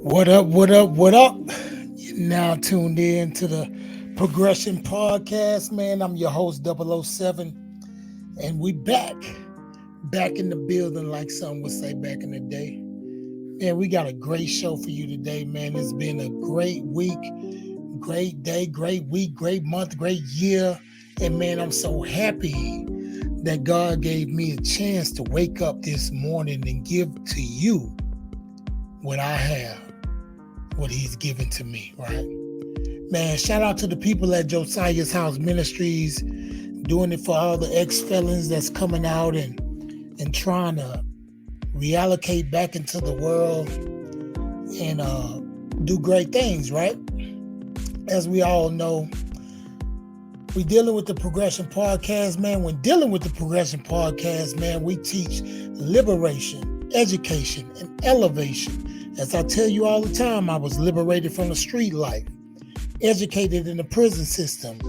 What up, what up, what up? You're now tuned in to the Progression Podcast, man. I'm your host, 007, and we back in the building, like some would say back in the day. Man, we got a great show for you today, man. It's been a great week, great day, great week, great month, great year. And man, I'm so happy that God gave me a chance to wake up this morning and give to you what I have, what He's given to me, right? Man, shout out to the people at Josiah's House Ministries doing it for all the ex-felons that's coming out and trying to reallocate back into the world and do great things, right? As we all know, we dealing with the Progression Podcast, man. When dealing with the Progression Podcast, man, we teach liberation, education, and elevation. As I tell you all the time, I was liberated from the street life, educated in the prison system,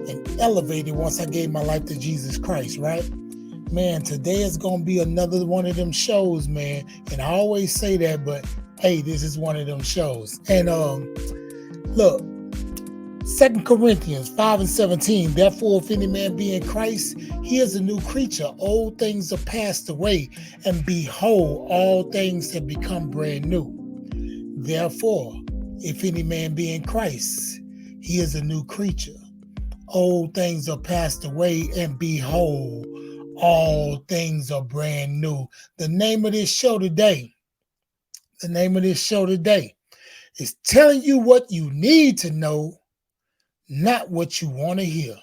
and elevated once I gave my life to Jesus Christ, right? Man, today is going to be another one of them shows, man. And I always say that, but hey, this is one of them shows. And look, 2 Corinthians 5:17, therefore, if any man be in Christ, he is a new creature. Old things are passed away, and behold, all things have become brand new. Therefore, if any man be in Christ, he is a new creature. Old things are passed away, and behold, all things are brand new. The name of this show today is telling you what you need to know, not what you want to hear.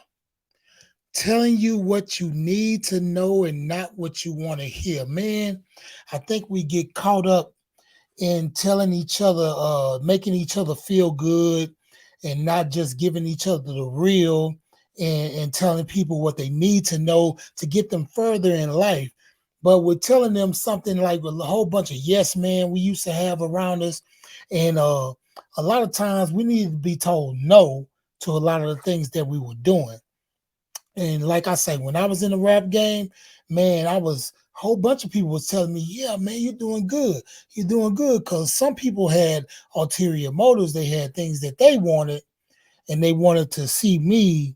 Telling you what you need to know and not what you want to hear. Man, I think we get caught up in telling each other, making each other feel good and not just giving each other the real and telling people what they need to know to get them further in life. But we're telling them something like a whole bunch of yes men we used to have around us. And a lot of times we need to be told no to a lot of the things that we were doing. And like I say, when I was in the rap game, man, a whole bunch of people was telling me, yeah, man, you're doing good. You're doing good. Because some people had ulterior motives. They had things that they wanted, and they wanted to see me.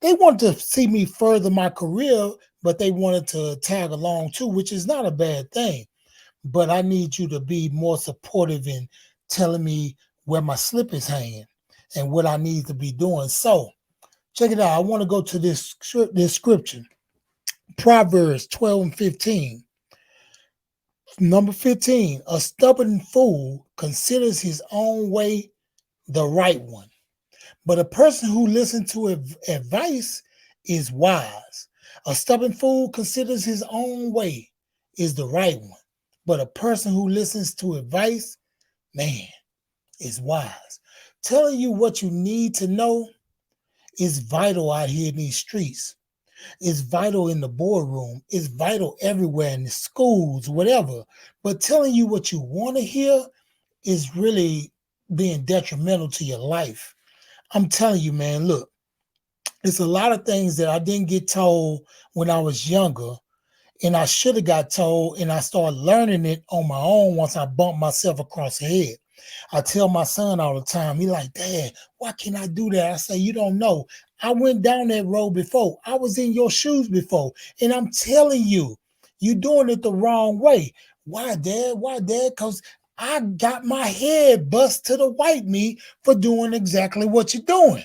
They wanted to see me further my career, but they wanted to tag along too, which is not a bad thing. But I need you to be more supportive in telling me where my slip is hanging and what I need to be doing. So check it out. I want to go to this scripture, Proverbs 12:15. Number 15, a stubborn fool considers his own way the right one, but a person who listens to advice is wise. A stubborn fool considers his own way is the right one, but a person who listens to advice, man, is wise. Telling you what you need to know is vital out here in these streets. It's vital in the boardroom. It's vital everywhere in the schools, whatever. But telling you what you want to hear is really being detrimental to your life. I'm telling you, man, look, it's a lot of things that I didn't get told when I was younger, and I should have got told, and I started learning it on my own once I bumped myself across the head. I tell my son all the time, he like, Dad, why can't I do that? I say, you don't know. I went down that road before. I was in your shoes before. And I'm telling you, you're doing it the wrong way. Why, Dad? Why, Dad? Because I got my head bust to the white meat for doing exactly what you're doing.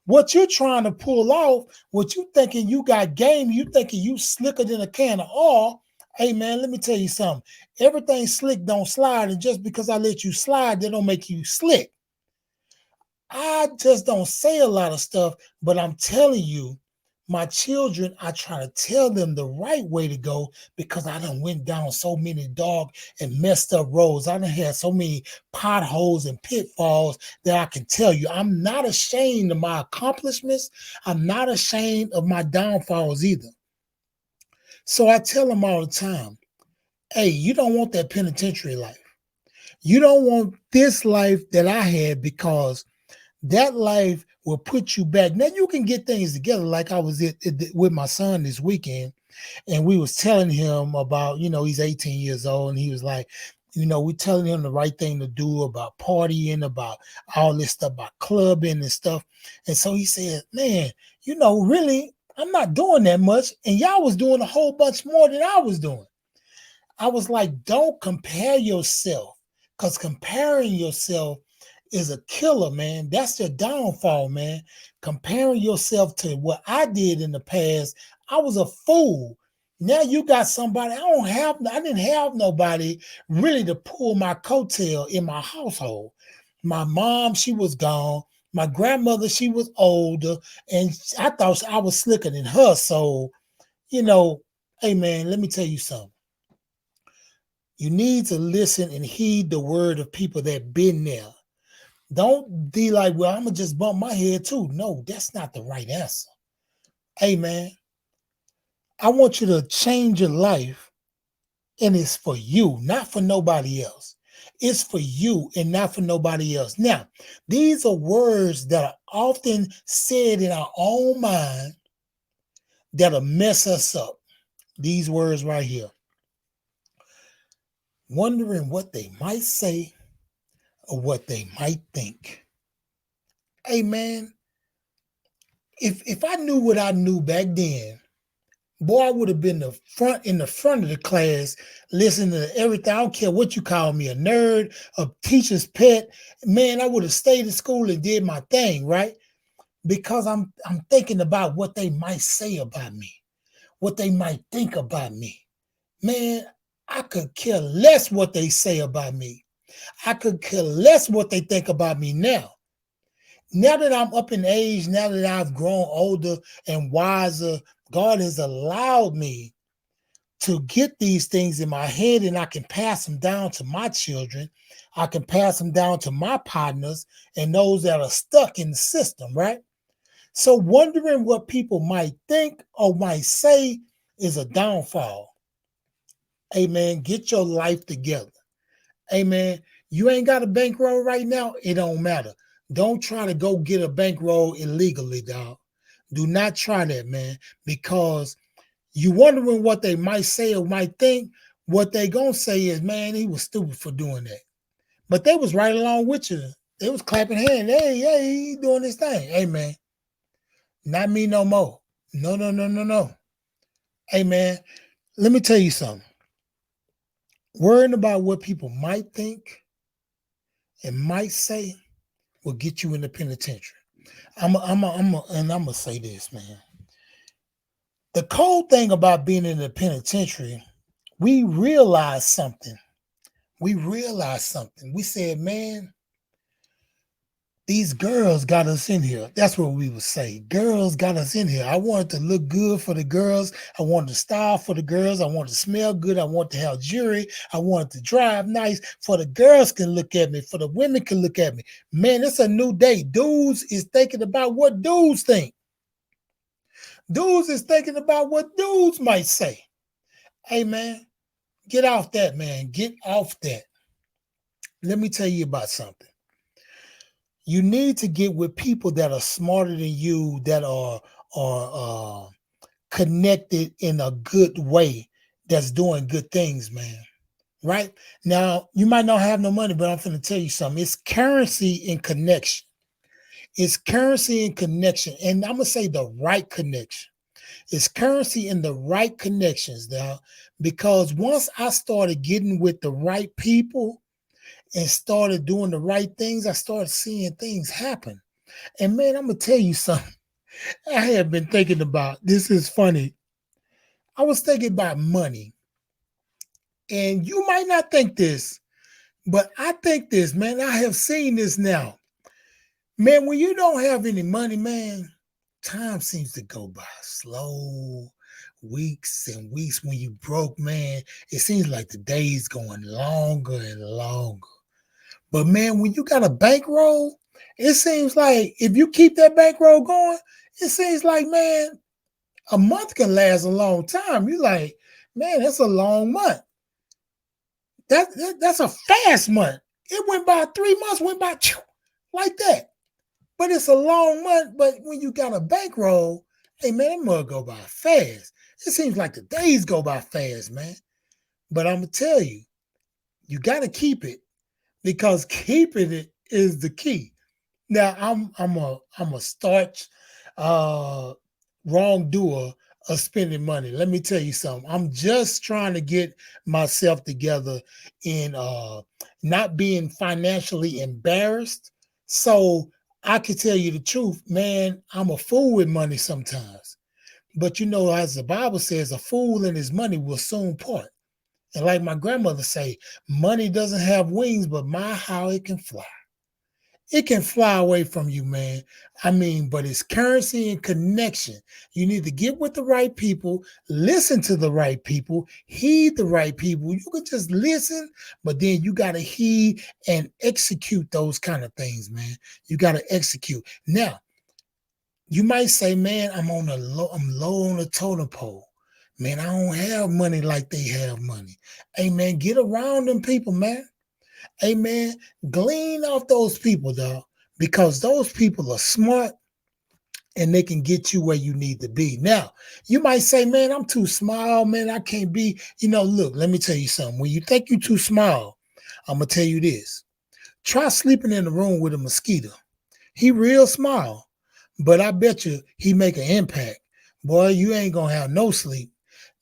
What you're trying to pull off, what you thinking you got game, you thinking you slicker than a can of oil. Hey man, let me tell you something. Everything slick don't slide, and just because I let you slide, that don't make you slick. I just don't say a lot of stuff, but I'm telling you, my children, I try to tell them the right way to go because I done went down so many dog and messed up roads. I done had so many potholes and pitfalls that I can tell you. I'm not ashamed of my accomplishments. I'm not ashamed of my downfalls either. So I tell them all the time, hey, you don't want that penitentiary life. You don't want this life that I had because that life will put you back. Now you can get things together like I was with my son this weekend, and we was telling him about, he's 18 years old, and he was like, We telling him the right thing to do about partying, about all this stuff, about clubbing and stuff. And so he said, man, really, I'm not doing that much. And y'all was doing a whole bunch more than I was doing. I was like, don't compare yourself, because comparing yourself is a killer, man. That's your downfall, man. Comparing yourself to what I did in the past, I was a fool. Now you got somebody. I didn't have nobody really to pull my coattail in my household. My mom, she was gone. My grandmother, she was older, and I thought I was slicker than her. So, you know, hey man, let me tell you something. You need to listen and heed the word of people that been there. Don't be like, well, I'm gonna just bump my head too. No, that's not the right answer. Hey man, I want you to change your life, and it's for you, not for nobody else. It's for you and not for nobody else. Now, these are words that are often said in our own mind that'll mess us up. These words right here. Wondering what they might say or what they might think. Hey man, if I knew what I knew back then, boy, I would have been in the front of the class, listening to everything. I don't care what you call me, a nerd, a teacher's pet. Man, I would have stayed in school and did my thing, right? Because I'm thinking about what they might say about me, what they might think about me. Man, I could care less what they say about me. I could care less what they think about me now. Now that I'm up in age, now that I've grown older and wiser, God has allowed me to get these things in my head, and I can pass them down to my children. I can pass them down to my partners and those that are stuck in the system, right? So, wondering what people might think or might say is a downfall. Amen. Get your life together. Amen. You ain't got a bankroll right now, it don't matter. Don't try to go get a bankroll illegally, dog. Do not try that, man, because you wondering what they might say or might think. What they gonna say is, man, he was stupid for doing that. But they was right along with you. They was clapping hands. Hey, he doing this thing. Hey, man, not me no more. No, no, no, no, no. Hey, man, let me tell you something. Worrying about what people might think and might say will get you in the penitentiary. And I'm gonna say this, man. The cold thing about being in the penitentiary, we realized something. We realized something. We said, man, these girls got us in here. That's what we would say. Girls got us in here. I wanted to look good for the girls. I wanted to style for the girls. I wanted to smell good. I wanted to have jewelry. I wanted to drive nice for the girls can look at me, for the women can look at me. Man, it's a new day. Dudes is thinking about what dudes think. Dudes is thinking about what dudes might say. Hey, man, get off that, man. Get off that. Let me tell you about something. You need to get with people that are smarter than you, that are connected in a good way, that's doing good things, man. Right now, you might not have no money, but I'm going to tell you something. It's currency in connection. It's currency in connection, and I'm gonna say the right connection. It's currency in the right connections now, because once I started getting with the right people and started doing the right things, I started seeing things happen. And man, I'm gonna tell you something. I have been thinking about this. Is funny. I was thinking about money, and you might not think this, but I think this, man. I have seen this now, man. When you don't have any money, man, time seems to go by slow. Weeks and weeks when you broke, man, it seems like the days going longer and longer. But man, when you got a bankroll, it seems like if you keep that bankroll going, it seems like, man, a month can last a long time. You're like, man, that's a long month. That's a fast month. It went by 3 months, went by like that. But it's a long month. But when you got a bankroll, hey man, that mug go by fast. It seems like the days go by fast, man. But I'm gonna tell you, You got to keep it because keeping it is the key. Now I'm a starch uh wrongdoer of spending money. Let me tell you something. I'm just trying to get myself together in not being financially embarrassed. So I can tell you the truth, man, I'm a fool with money sometimes. But as the Bible says, a fool and his money will soon part. And like my grandmother say, money doesn't have wings, but my how it can fly. It can fly away from you, man. I mean, but it's currency and connection. You need to get with the right people, listen to the right people, heed the right people. You can just listen, but then you got to heed and execute those kind of things, man. You got to execute. Now, you might say, man, I'm low on the totem pole. Man, I don't have money like they have money. Hey, man, get around them people, man. Amen. Glean off those people, dog, because those people are smart and they can get you where you need to be. Now, you might say, man, I'm too small, man. I can't be, look, let me tell you something. When you think you're too small, I'm going to tell you this. Try sleeping in a room with a mosquito. He real small, but I bet you he make an impact. Boy, you ain't going to have no sleep.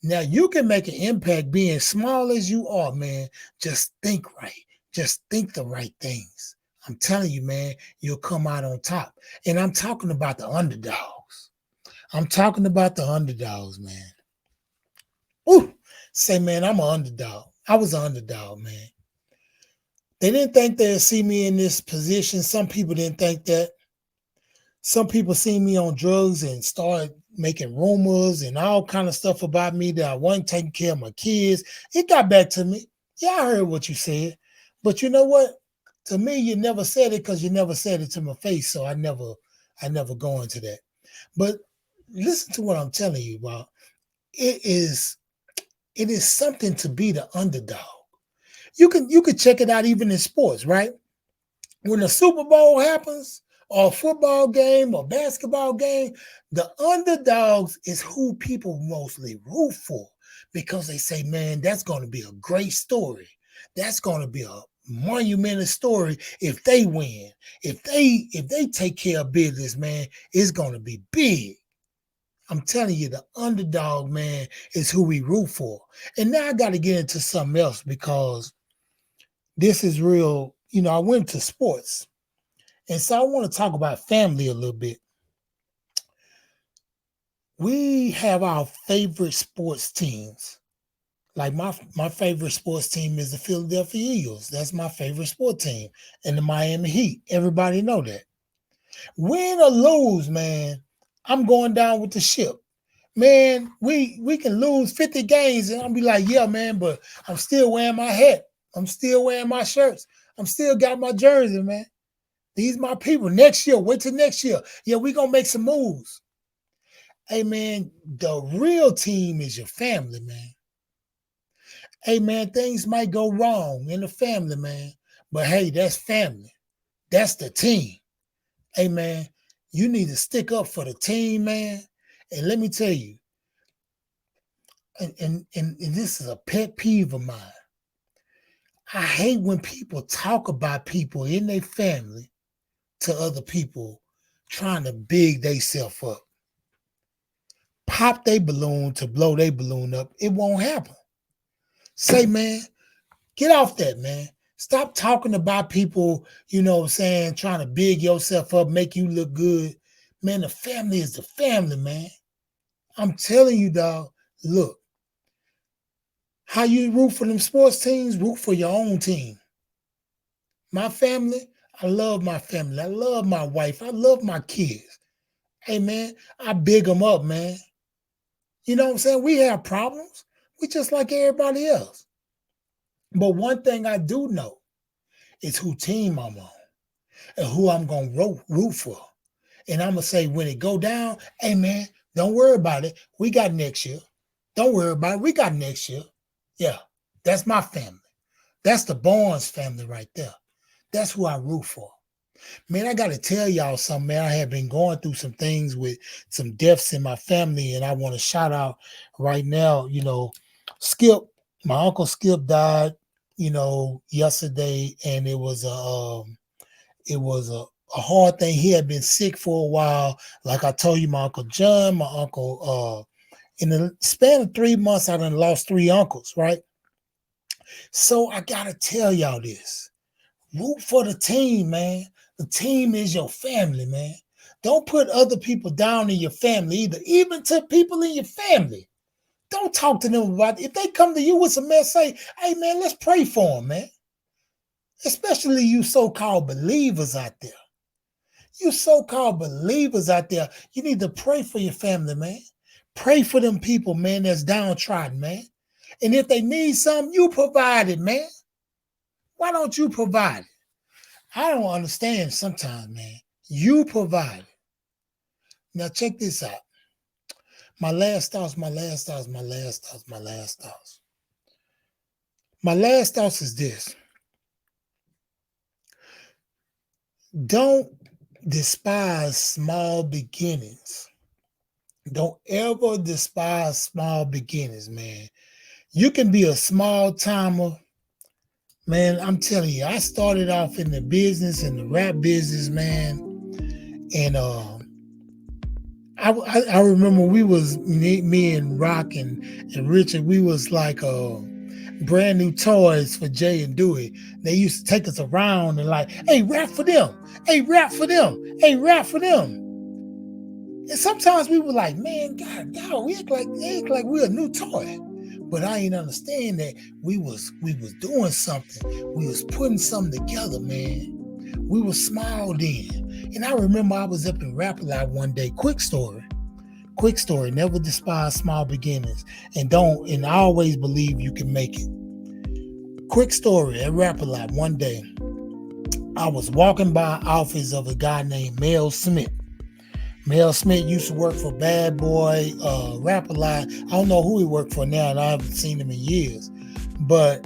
Now, you can make an impact being small as you are, man. Just think right. Just think the right things. I'm telling you, man, you'll come out on top. And I'm talking about the underdogs. I'm talking about the underdogs, man. Ooh, say, man, I'm an underdog. I was an underdog, man. They didn't think they'd see me in this position. Some people didn't think that. Some people see me on drugs and started making rumors and all kind of stuff about me that I wasn't taking care of my kids. It got back to me. Yeah, I heard what you said. But you know what? To me, you never said it because you never said it to my face. So I never go into that. But listen to what I'm telling you about. It is it is something to be the underdog. You can check it out even in sports, right? When the Super Bowl happens, or a football game or basketball game, the underdogs is who people mostly root for because they say, man, that's going to be a great story. That's going to be a monumental story if they win. If they take care of business, man, it's going to be big. I'm telling you, the underdog, man, is who we root for. And now I got to get into something else because this is real. I went to sports. And so I want to talk about family a little bit. We have our favorite sports teams. Like my favorite sports team is the Philadelphia Eagles. That's my favorite sport team. And the Miami Heat. Everybody know that. Win or lose, man, I'm going down with the ship. Man, we can lose 50 games and I'll be like, yeah, man, but I'm still wearing my hat. I'm still wearing my shirts. I'm still got my jersey, man. These my people. Next year, wait till next year. Yeah, we gonna make some moves. Hey man, the real team is your family, man. Hey man, things might go wrong in the family, man. But hey, that's family. That's the team. Hey man, you need to stick up for the team, man. And let me tell you, and this is a pet peeve of mine. I hate when people talk about people in their family to other people trying to big themselves up. Pop their balloon to blow their balloon up. It won't happen. Say, man, get off that, man. Stop talking about people, what I'm saying, trying to big yourself up, make you look good. Man, the family is the family, man. I'm telling you, dog, look, how you root for them sports teams, root for your own team. My family, I love my family. I love my wife. I love my kids. Hey, man, I big them up, man. You know what I'm saying? We have problems. We just like everybody else. But one thing I do know is who team I'm on and who I'm going to root for. And I'm going to say when it go down, hey, man, don't worry about it. We got next year. Don't worry about it. We got next year. Yeah, that's my family. That's the Barnes family right there. That's who I root for. Man, I got to tell y'all something, man. I have been going through some things with some deaths in my family, and I want to shout out right now, Skip, my uncle Skip died yesterday, and it was a hard thing. He had been sick for a while. Like I told you, my Uncle John, my uncle, in the span of 3 months, I done lost three uncles, right? So I gotta tell y'all this. Root for the team, man. The team is your family, man. Don't put other people down in your family either, even to people in your family. Don't talk to them about it. If they come to you with some mess, say, hey, man, let's pray for them, man. Especially you so-called believers out there. You so-called believers out there, you need to pray for your family, man. Pray for them people, man, that's downtrodden, man. And if they need something, you provide it, man. Why don't you provide it? I don't understand sometimes, man. You provide it. Now check this out. My last thoughts. My last thoughts is this. Don't despise small beginnings. Don't ever despise small beginnings, man. You can be a small timer. Man, I'm telling you, I started off in the business, in the rap business, man. And I remember we was me and Rock and Richard, we was like brand new toys for Jay and Dewey. They used to take us around and like, hey, rap for them. Hey, rap for them. Hey, rap for them. And sometimes we were like, man, God, we act like we're a new toy. But I ain't understand that we was doing something. We was putting something together, man. We were small then. And I remember I was up in Rap Alive one day. Quick story. Never despise small beginnings. And I always believe you can make it. Quick story at Rap Alive one day. I was walking by office of a guy named Mel Smith. Mel Smith used to work for Bad Boy, Rap Alive. I don't know who he worked for now, and I haven't seen him in years. But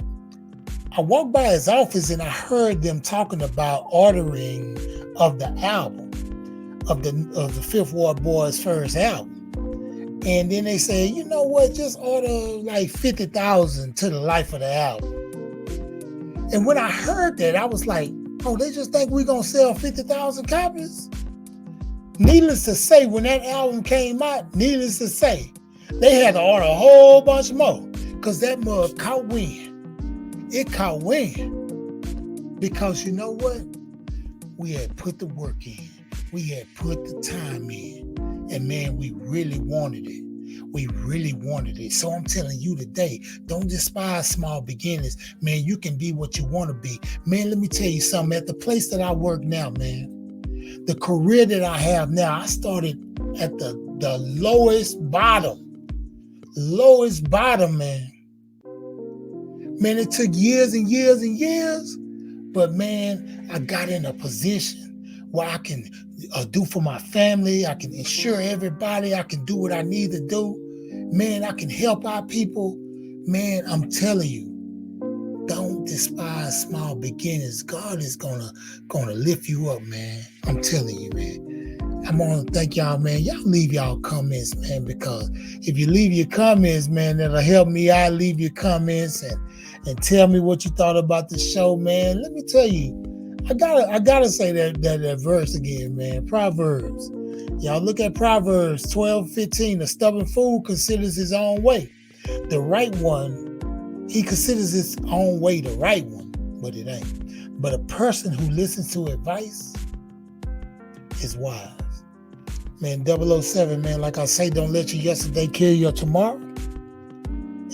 I walked by his office and I heard them talking about ordering of the album, of the Fifth Ward Boys' first album. And then they said, you know what, just order like 50,000 to the life of the album. And when I heard that, I was like, oh, they just think we're going to sell 50,000 copies? Needless to say, when that album came out, they had to order a whole bunch more because that mug caught wind. It caught wind because you know what? We had put the work in. We had put the time in. And man, we really wanted it. So I'm telling you today, don't despise small beginnings. Man, you can be what you want to be. Man, let me tell you something. At the place that I work now, man, the career that I have now, I started at the lowest bottom, man. Man, it took years and years and years, but man, I got in a position where I can do for my family. I can insure everybody. I can do what I need to do. Man, I can help our people. Man, I'm telling you, don't despise small beginnings. God is gonna lift you up, man. I'm telling you, man. I'm gonna thank y'all, man. Y'all leave y'all comments, man, because if you leave your comments, man, that'll help me out. Leave your comments and tell me what you thought about the show, man. Let me tell you, I gotta say that verse again, man. Proverbs. Y'all look at Proverbs 12:15. A stubborn fool considers his own way. The right one, he considers his own way the right one, but it ain't. But a person who listens to advice is wise. Man, 007, man, like I say, don't let your yesterday kill your tomorrow.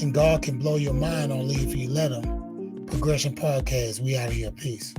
And God can blow your mind only if you let him. Progression Podcast, we out of here. Peace.